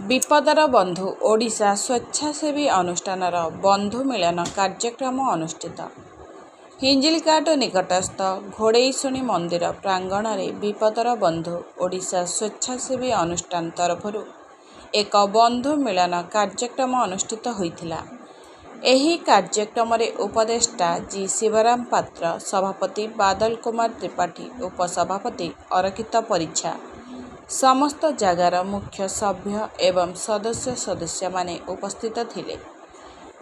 विपदर बंधु ओडिशा स्वेच्छासेवी अनुष्ठानर बंधु मिलन कार्यक्रम अनुष्ठित। हिंजिलकाट निकटस्थ घोड़ेईशुणी मंदिर प्रांगण में विपदर बंधु ओडिशा स्वेच्छासेवी अनुष्ठान तरफरु एक बंधु मिलन कार्यक्रम अनुष्ठित होइथिला। एही कार्यक्रम रे उपदेष्टा जी शिवराम पात्र, सभापति बादल कुमार त्रिपाठी, उपसभापति अरकित परीक्षा, समस्त जगार मुख्य सभ्य एवं सदस्य माने उपस्थित थिले।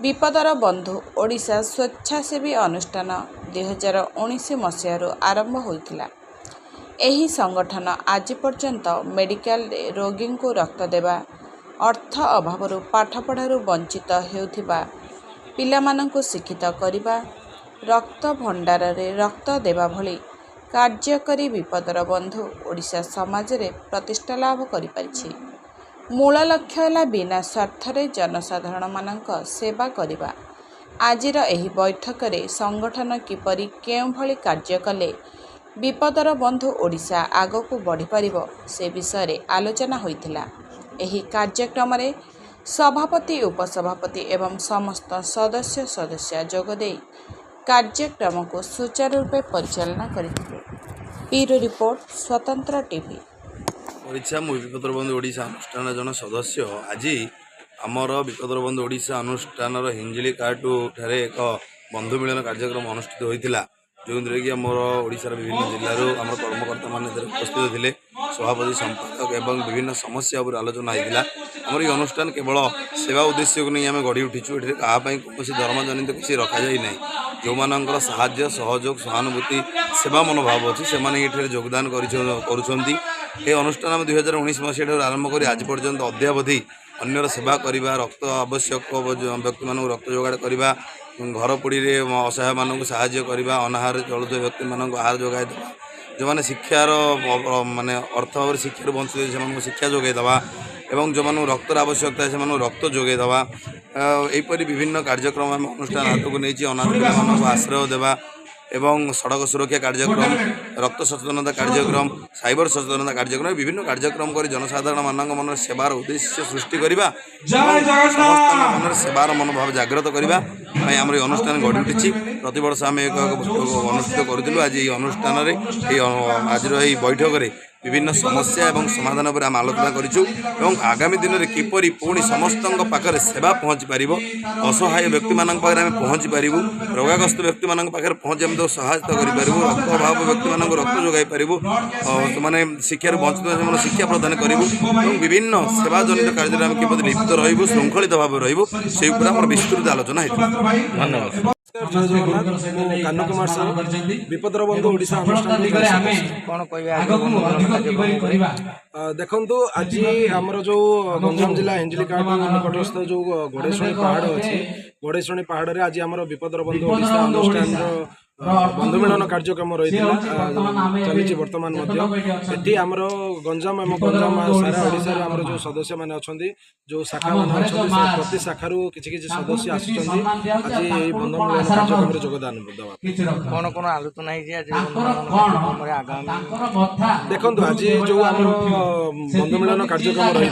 विपदर बंधु ओडिशा स्वेच्छासेवी अनुष्ठान 2019 मसीहारू आरंभ होइथिला। एही संगठन आज पर्यंत मेडिकल रोगी को रक्त देवा, अर्थ अभाव पाठपढ़ारू वंचित हेउथिबा पिलामानंकु शिक्षित करिबा, रक्त भंडार रे रक्त देवा भली कार्य करी विपदर बंधु ओडिशा समाज रे प्रतिष्ठा लाभ करि परिछि। मूल लक्ष्य है बिना स्वार्थ जनसाधारण मानक सेवा करिबा। आजिर एही बैठक रे संगठन किपरि केउं भली कार्य कले विपदर बंधु ओडिशा आगकु बढ़ी पारिबो से विषय रे आलोचना होइथिला। एही कार्यक्रम रे सभापति, उपसभापति एवं समस्त सदस्य जोगदे कार्यक्रम को सुचारू रूपे परिचालना करथिले। ब्यूरो रिपोर्ट, स्वतंत्र टीवी। ओडिशा मु विपदर बंधु ओडिशा अनुष्ठान जन सदस्य आज आमर विपदर बंधु ओडिशा अनुष्ठान हिंजिली काटू ठारे एक बंधु मिलन कार्यक्रम अनुष्ठित होता, जो कि आमर ओडिशार विभिन्न जिलूर आम कर्मकर्ता मान उपस्थित थे। सभापति, संपादक एवं विभिन्न समस्या उपर आलोचना होता। आमर ये अनुष्ठान केवल सेवा उद्देश्य को नहीं आम गढ़ी उठीचु। ये क्या कौन धर्म जनित किसी रखा जाए ना। जो मानकर साहाय्य, सहयोग, सहानुभूति, सेवा मनोभाव अच्छी से योगदान करुँच। ये अनुष्ठान आम 2019 मसीह आरंभ कर आज पर्यंत अद्यावधि अन्यर सेवा करवा, रक्त आवश्यक व्यक्ति मानक रक्त जोगाड़ करवा, घर पोड़ी असहाय मानक साहाय्य करवा, अनाहार चलुवा व्यक्ति मानक आहार जोगाई देवा, जो मैंने शिक्षार माने अर्थ भाव शिक्षार वंचित से शिक्षा जोगाई देवा एवं जो मानक रक्तर आवश्यकता है से रक्त जोगाई देवा। यहीपरि विभिन्न कार्यक्रम आम अनुष्ठान हाथ को नहीं अनाथ पिला आश्रय देवा एवं सड़क सुरक्षा कार्यक्रम, रक्त सचेतनता कार्यक्रम, साइबर सचेतनता कार्यक्रम, विभिन्न कार्यक्रम कर जनसाधारण मान मन सेवार उद्देश्य सृष्टि करने मन सेवार मनोभाव जागृत करने आम अनुष्ठान गढ़ी उठी। प्रत वर्ष आम एक अनुष्ठित करूँ। आज ये अनुष्ठान आज बैठक में विभिन्न समस्या एवं समाधान पर आम आलोचना करूँ। आगामी दिन में किपरि पुणी समस्त पाखे सेवा पहुँची पार, असहाय व्यक्ति मान पहुँची पारू, रोगाग्रस्त व्यक्ति मान पाखे पहुँची आम सहायता करूँ, रक्त अभाव व्यक्ति मान रक्त जोगाई पारू, मैंने शिक्षार वंचित शिक्षा प्रदान करूँ, विभिन्न सेवा जनित कार्य में किपरि लिप्त रही श्रृंखलित भाव रही विस्तृत आलोचना होती। धन्यवाद। जय जगन्नाथ। कान्हू कुमार साहू, विपदर बंधु ओडिशा अनुष्ठान देखु। आज आमर जो गंजाम जिला हिंजिलीकाट निकटस्थ जो घोड़ेशुणी पहाड़ अच्छी, घोड़ेशुणी पहाड़ में आज आमर विपदर बंधु ओडिशा अनुष्ठान बंधु मिलन कार्यक्रम रही चली बर्तमान ये आमर गंजाम एवं गंजाम सारा ओडिशा आमर जो सदस्य मैंने अच्छा जो शाखा मैंने अच्छा प्रति शाखार किसी सदस्य आसुँच आज ये बंधु मिलन कार्यक्रम योगदान देवा। कौन कौन आलोचना देखो आज जो आम बंधु मिलन कार्यक्रम रही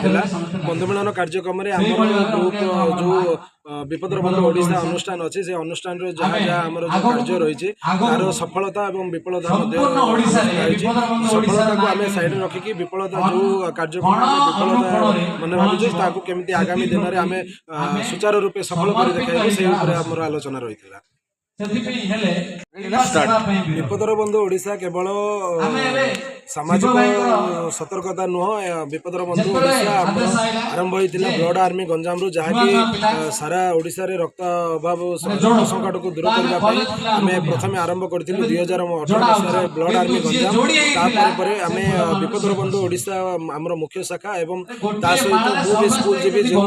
बंधु मिलन कार्यक्रम ग्रुप जो विपदर बंधु ओडिशा अनुष्ठान अच्छी से अनुष्ठान जहाँ जहाँ आम जो कार्य रही तार सफलता और विफलता सफलता को आम साइड रखिकी विफलता जो कार्यक्रम विफलता मन भाई केमी आगामी दिन में आम सुचारू रूपे सफल कर देखा से आम आलोचना रही। विपदर बंधु ओडिशा केवल सामाजिक सतर्कता नुह, विपदर बंधु ओडिशा आरंभ होता ब्लड आर्मी गंजाम रू जहाँकि सारा ओडिशा रे रक्त अभाव संकट को दूर करने आम प्रथम आरंभ करूँ 2018 मसीह ब्लड आर्मी गंजाम। तापर आम विपदर बंधु ओडिशा आमर मुख्य शाखा एवं ता सहित मु भी स्कूल जीवी जो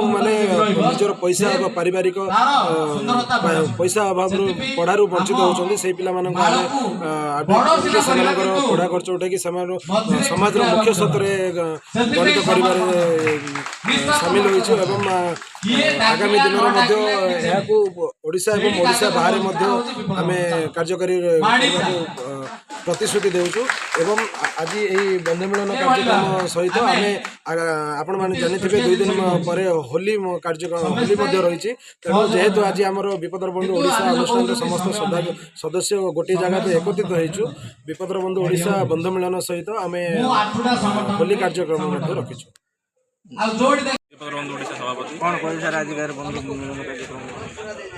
मैंने निजर पैसा पारिवारिक पैसा अभाव पढ़ारू वंचित होती से पिला पढ़ा खर्च उठाई समाज मुख्य स्तर गणित कर सामिल हो आगामी दिन में ओडिशा एवं ओडिशा बाहर मध्य आमे कार्यकारी प्रतिश्रुति देउछु एवं आज यही बंधु मिलन कार्यक्रम सहित आमे आपण माने जानिथिबे 2 दिन पर होली कार्यक्रम होली मध्य रही तेणु जेहेतु आज आमर विपदर बंधु ओडिशा अनुष्ठान समस्त सदस्य गोटे जगह एकत्रित होइछु विपदर बंधु ओडिशा बंधु मिलन सहित आमे होली कार्यक्रम मध्य रखिछु विपदर बंधु ओडिशा सभापति कौन कह सर आज बंधु मिलन कार्यक्रम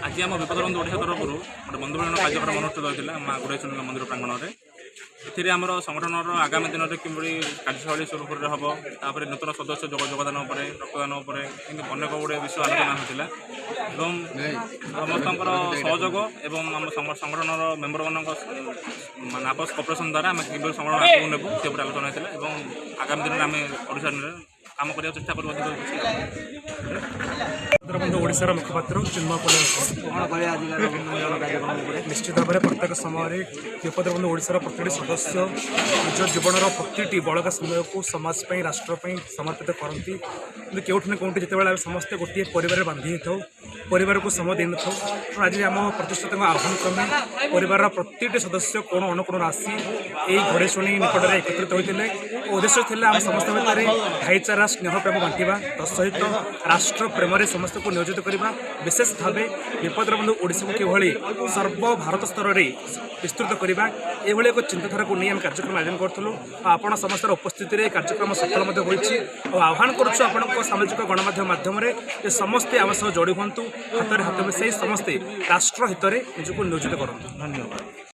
आज आम विपदर बंधु ओडिशा तरफ गोटे बंधु मिलन कार्यक्रम अनुष्ठित होता माँ गुड़ेश्वरी मंदिर प्रांगण में एथिरे आमर संगठनर आगामी दिन में किभଳି कार्यशैली सुरुखुरुरे हम तापर नूतन सदस्य योगदान रक्तदान अनेक गुड़े विषय आलोचना होता एवं समस्त सहयोग एवं आम संगठनर मेम्बर मान आपस कॉपरेशन द्वारा आम कि संगठन आगे नेबू से आलोचना होता और आगामी दिन में आम ओडिशा काम करने चेष्टा बंधु ओडिशार मुखपात्र चिन्मय निश्चित भाव में प्रत्येक समय विपद बंधु ओडिशार प्रत्येक सदस्य निज जीवन प्रति बड़का समय को समाजपाई राष्ट्रपाई समर्पित करती कि केउठी ना कौटी जिते समस्ते गोटे परिवार बांधि था परिवार को समय दे था आज आम प्रतिष्ठित आह्वान क्रमे परिवार प्रत्येक सदस्य कोण अनुकोण आसी यही घोड़ेशुणी निकट में एकत्रित होते उद्देश्य थे आम समस्त भितर भाईचारा स्नेह प्रेम बांटा तत्सहित राष्ट्र प्रेम समस्त को नियोजित करवा विशेष भाव विपदर बंधु ओडिशा को किभଳି सर्व भारत स्तर में विस्तृत करवा यह एक चिंताधारा को नहीं आम कार्यक्रम आयोजन करूँ आपण समस्त उपस्थिति कार्यक्रम सफल होती आह्वान करुँ सामाजिक गणमाध्यम माध्यम समस्ते आम सह जोड़ी हूँ हाथ में हाथ मिसाई समस्ते राष्ट्र हित में निजक नियोजित करूँ धन्यवाद।